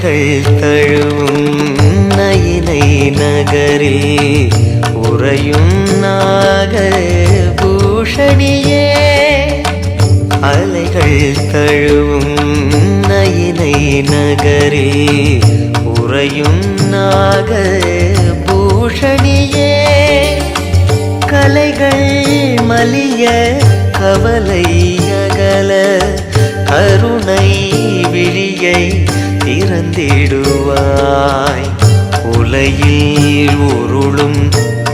அலைகள் தழுவும் நயினை நகரில் உறையும் நாகபூஷணியே. அலைகள் தழுவும் நயினை நகரில் உறையும் நாகபூஷணியே. கலைகள் மலிய கவலை அகல கருணை விழியை திறந்திடுவாய். உலையில் உருளும்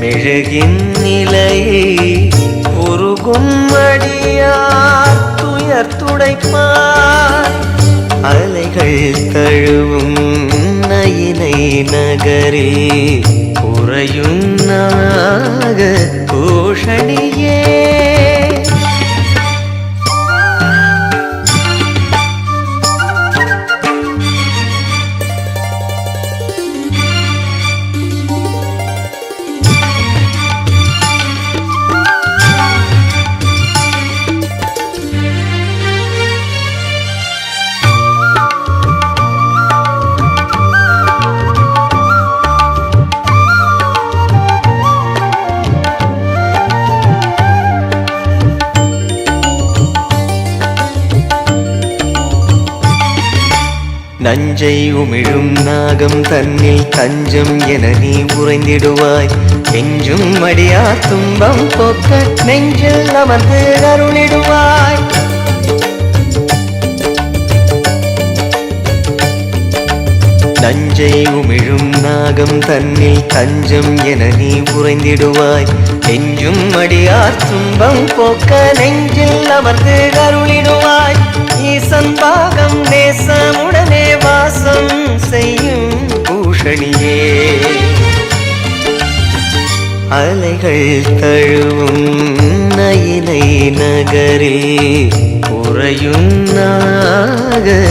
மெழுகின் நிலையை உருகும் அடியார் துயர் துடைப்பாய். அலைகள் தழுவும் நயினை நகரில் உறையும் நாகபூஷணியே. நஞ்சை உமிழும் நாகம் தன்னில் தஞ்சம் என நீ உறைந்திடுவாய். நெஞ்சும் அடியா துன்பம் போக்க நெஞ்சில் அமர்ந்து அருளிடுவாய். நஞ்சை உமிழும் நாகம் தன்னில் தஞ்சம் என நீ உறைந்திடுவாய். நெஞ்சும் அடியா துன்பம் போக்க நெஞ்சில் அமர்ந்து அருளிடுவாய். ஈசன் பாகம் நேசமுடனே வாசம் செய்யும் பூஷணியே. அலைகள் தழுவும் நயினை நகரில் உறையும் நாகபூஷணியே.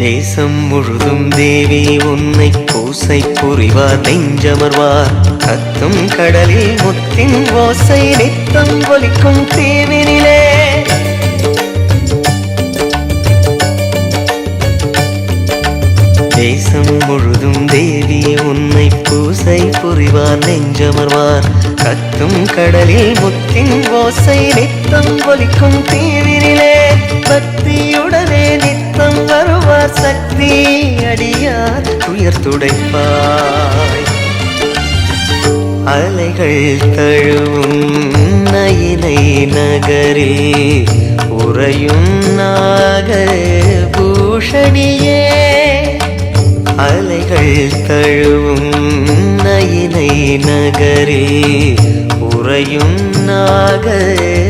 தேசம் முழுதும் தேவி உன்னை பூசை புரிவார் நெஞ்சமர்வார். கத்தும் கடலில் முத்தின் ஓசை நித்தம் ஒலிக்கும் தீவினிலே. தேசம் முழுதும் தேவி உன்னை பூசை புரிவார் நெஞ்சமர்வார். கத்தும் கடலில் முத்தின் ஓசை நித்தம் ஒலிக்கும் தீவினிலே. பக்தியுடனே நித்தம் வருவார் சக்தி அடியார் துயர் துடைப்பாய். அலைகள் தழுவும் நயினை நகரில் உறையும் நாகபூஷணியே. அலைகள் தழுவும் நயினை நகரில் உறையும் நாகபூஷணியே.